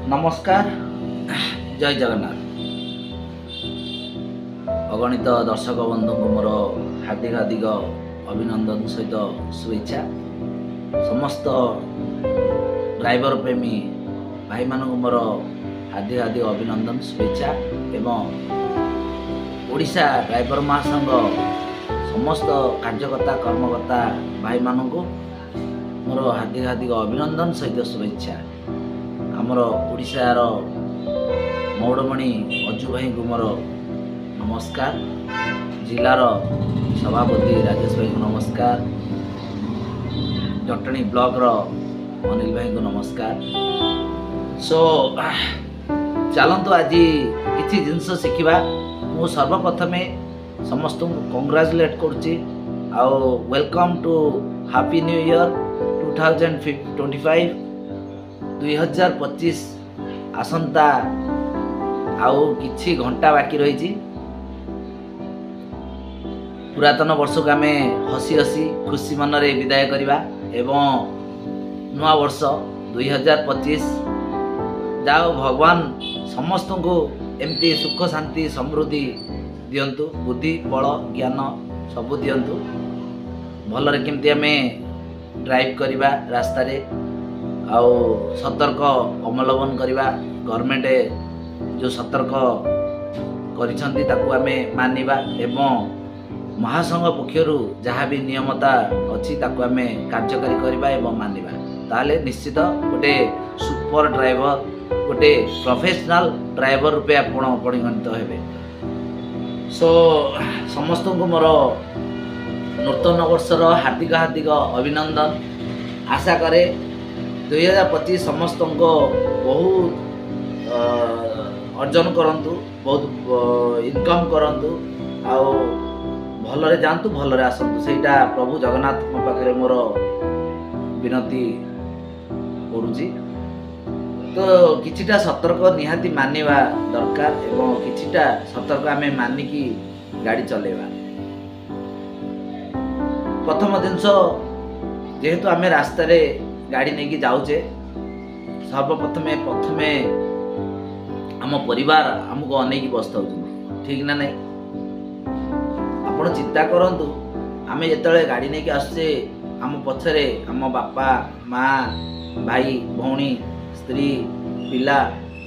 नमस्कार जय जगन्नाथ अगणित दर्शक बंधु को मोर हार्दिक हार्दिक अभिनंदन सहित शुभेच्छा समस्त ड्राइवर प्रेमी भाई मान मोर हार्दिक हार्दिक अभिनंदन शुभेच्छा एवं ओडिशा ड्राइवर महासंघ समस्त कार्यकर्ता कर्मकर्ता भाई मान मोर हार्दिक हार्दिक अभिनंदन सहित शुभेच्छा आमर ओडिशार मौड़मणि अजु भाई को मोर नमस्कार जिलार सभापति राजेश भाई को नमस्कार जटणी ब्लॉक रो अनिल भाई को नमस्कार। सो चलतु आज किसी जिनस शिखा मु सर्वप्रथमे समस्त कंग्राचुलेट करुच्ची आउ welcome to happy new year 2025 2025 आसंता आउ किछि घंटा बाकी रही पुरातन वर्ष को आम हसी हसी खुशी मन रे विदाय करवा एवं नुआ वर्ष 2025 जाओ भगवान समस्त को एमती सुख शांति समृद्धि दियंतु बुद्धि बल ज्ञान सब दियंतु भलरे केमती आम ड्राइव करवा रास्ता रे आउ सतर्क अवलंबन करवा गवर्नमेंट जो सतर्क करिसंती ताकू आमे मानिबा एवं महासंघ पक्षरु जहाँ भी नियमता अच्छी ताकू आमे कार्यकारी करवा एवं मानिबा ताले निश्चित गोटे सुपर ड्राइवर गोटे प्रोफेशनल ड्राइवर रूपे आपण परिगणित हेबे। सो समस्त को मोर नूतन वर्षर हार्दिक हार्दिक अभिनंदन आशा करे 2025 समस्त को बहुत अर्जन करंतु बहुत इनकम करंतु आउ भलरे जानतु भलरे आसंतु सेटा प्रभु जगन्नाथ पाखे मोर विनती करुची। तो किछिटा सतर्क निहाती मानिबा दरकार एवं किछिटा सतर्क आमे मानिकी गाड़ी चलेबा। प्रथम जिनस जेहेतु आमे रास्ता रे गाड़ी नहीं कि जाऊे सर्वप्रथमे प्रथमे आम परिवार आमको अनेक बसता ठीक ना नहीं आपण चिंता करंतु आमे जेतले गाड़ी नहीं कि आसे आम पछरे आम बापा माँ भाई भौणी स्त्री पिला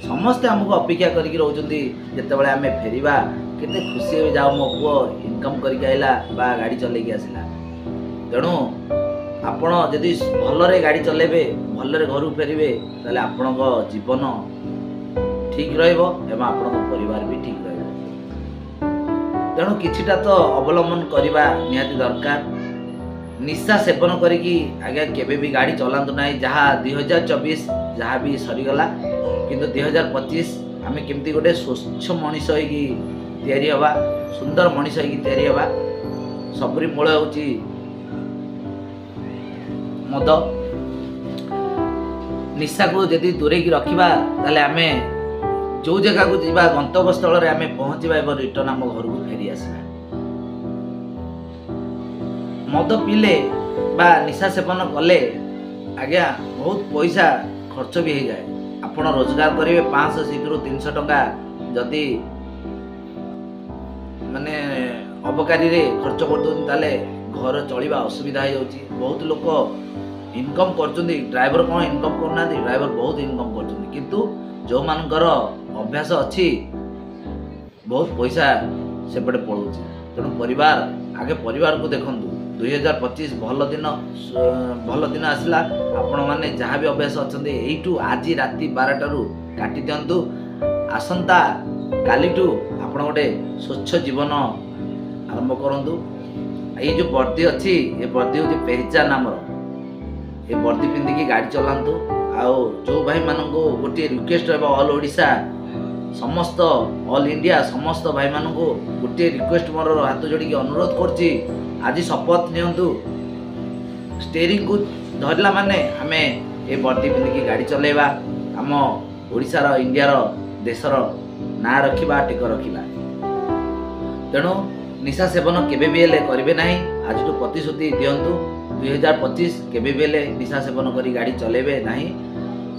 समस्ते आमको अपेक्षा करके रोचंती जेतेबेले आमे फेरिबा केते खुशी हो जाओ मो पुओ इनकम करके आइला बा गाड़ी चलेकी आसिला। तेणु आपण जदि भलरे गाड़ी चलेबे भलरे घर फेरबे ताले आपणको जीवन ठीक रहइबो एवं आपणको परिवार भी ठीक रहइबो। तेणु किछिटा तो अवलंबन करबा निहाती दरकार। निशा सेवन करिकी आगे केबे भी गाड़ी चलांतु नाही जहाँ 2024 जहाँ भी सरीगला किंतु 2025 आमे केमती गोटे स्वच्छ मनीष होइकी तैयारी हवा सुंदर मनीष होइकी तैयारी हवा सबरी मूल होची मद निशा को यदि दूरे की रखा ताले आमे जो जगह को जीवा गंतव्य स्थल रे आमे पहुँचवा एवं रिटर्न आम घर को फेरी आसवा। मद पीले बा निशा सेवन कले आज्ञा बहुत पैसा खर्च भी हो जाए। आपण रोजगार करेंगे 500 रु 300 टंका जदि माने अबकारी रे खर्च कर दो ताले घर चलवा असुविधा हो जाउची। बहुत लोक इनकम करचुंदी ड्राइवर कौन इनकम करना ड्राइवर बहुत इनकम करचुंदी किंतु जो मानकर अभ्यास अच्छी बहुत पैसा सेपटे पड़ुची। तेणु परिवार आगे परिवार को देखंतु 2025 भल दिन आसला आपण माने जहाँ भी अभ्यास अच्छे यू आज राति 12 टू काटी दिंतु आसंता कालीठू आपण गोटे स्वच्छ जीवन आरंभ करंतु। ये जो वर्दी अच्छी ये वर्दी हूँ पहचान आमर ये वर्दी पिंधिकी गाड़ी चलांतु आउ जो भाई मान को गोटे रिक्वेस्ट है ऑल ओडिशा समस्त ऑल इंडिया समस्त भाई मान को गोटे रिक्वेस्ट मोर हाथ जोड़ी अनुरोध करछि आज शपथ नियंतु स्टीयरिंग को धरला माने आमे ये वर्दी पिंधिकी गाड़ी चलेबा आम ओडिशा इंडिया देशर ना रखिबा टिक रखिबा। तेणु निशा सेवन केबे भी हेले करिवे नाही आज तो प्रतिश्रुति दियंतु 2025 केबे भी हेले निशा सेवन करी गाड़ी चलेबे नाही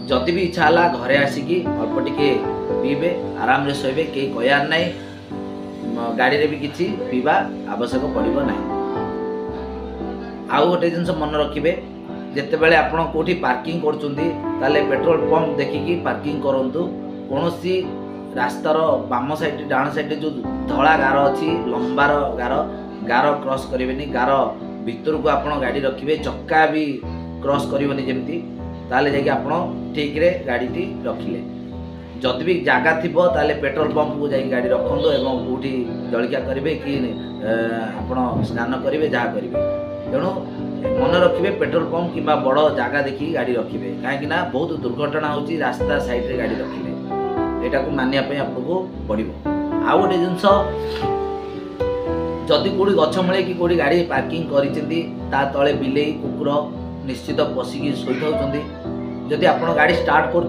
जदि भी इच्छा है घरे आसिकी अल्प टिके पीबे आराम रे शोबे कहीं कहयार ना गाड़ी रे भी किसी पीवा आवश्यक पड़ो ना। आउ गोटे जिनस मन रखिए जिते बड़े आप कौटी पार्किंग कर पेट्रोल पंप देखिकी पार्किंग करूँ। कौन सी रास्तार बाम साइड डाण साइड जो धला गार अच्छी लंबार गार गार क्रॉस करेंगे गार भितर को आप गाड़ी रखिए चक्का भी क्रॉस करनी जमी ताले जाकि आप ठीक रे गाड़ी रखिले। जदि भी जगह थी ताले पेट्रोल पंप को जाकि गाड़ी रखु एवं कौटी जलिया करेंगे कि आप स्नान करेंगे जहाँ करेंगे। तेणु मन रखिए पेट्रोल पंप कि बड़ जगह देखिए गाड़ी रखिए कहीं बहुत दुर्घटना होची रास्ता साइड रे गाड़ी रखिले एटा को मानिया आपको पड़ो। आउ गोटे जिनस जदि कौटी गछ मूले कि कौटी गाड़ी पार्किंग कर तले बिलेई कुकुर निश्चित पशिकी शोई था। जदि आप गाड़ी स्टार्ट कर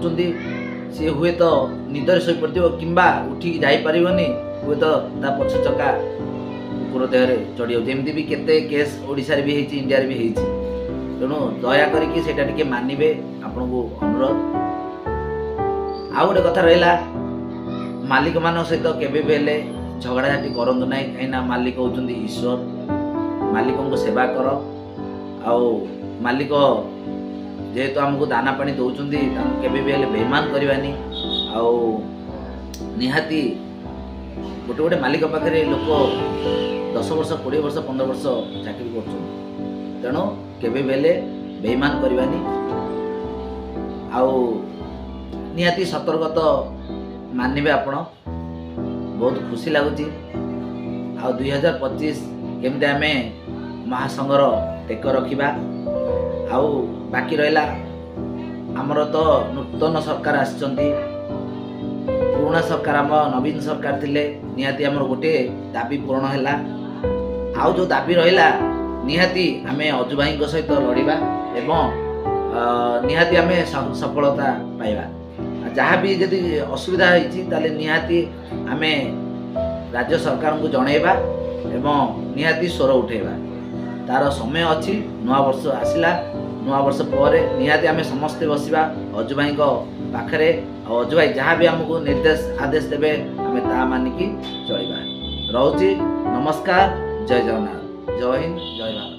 सी हुए तो निदर शोई पड़े कि उठिकी जापर हुए तो पछ चक्का कुकुर देह चढ़ी जाऊँ भी केते केस ओडिशा भी होती इंडिया भी होती। तेणु दया करके मानवे आपण को अनुरोध। आउ गोटे कथा रहा मालिक मान सहित केबे बेले झगड़ाझाटी करूँ ना कहीं मालिक होती ईश्वर। मालिक को सेवा कर आउ मालिक जेहेतु आमको दाना पानी दौरान केबे भी हेले बेईमान करवानी। आउ निहाती गोटे गोटे मालिक पाखे लोक 10 वर्ष 20 वर्ष 15 वर्ष चाकरी कर तेणु केबे बेले बेईमान करवानी। आउ निहाती सतर्कता मानवे आपण बहुत खुशी लगुच। आ 2025 केमती आम महासंघर टेक रखा। आउ बाकी रहा आमर तो नूतन सरकार आसचंती पुराना सरकार आम नवीन सरकार थिले निहाती आमर गोटे दाबी पूरण है। आउ जो दाबी रहा निहाती आम अजु भाई सहित लड़वा एवं निहाती आम सफलता पाइबा। जहाँ भी यदि असुविधा होती निहाती आम राज्य सरकार को जनइबा एवं निहाती स्वर उठेबा। तार समय अच्छी नुआ वर्ष आसला नुआ वर्ष पर निहाती आम समस्ते बसवा अजु भाई पाखे अजु भाई जहाँ भी आमको निर्देश आदेश देवे आम ता मानिकी चलवा। रोची नमस्कार। जय जगन्नाथ। जय हिंद जय भारत।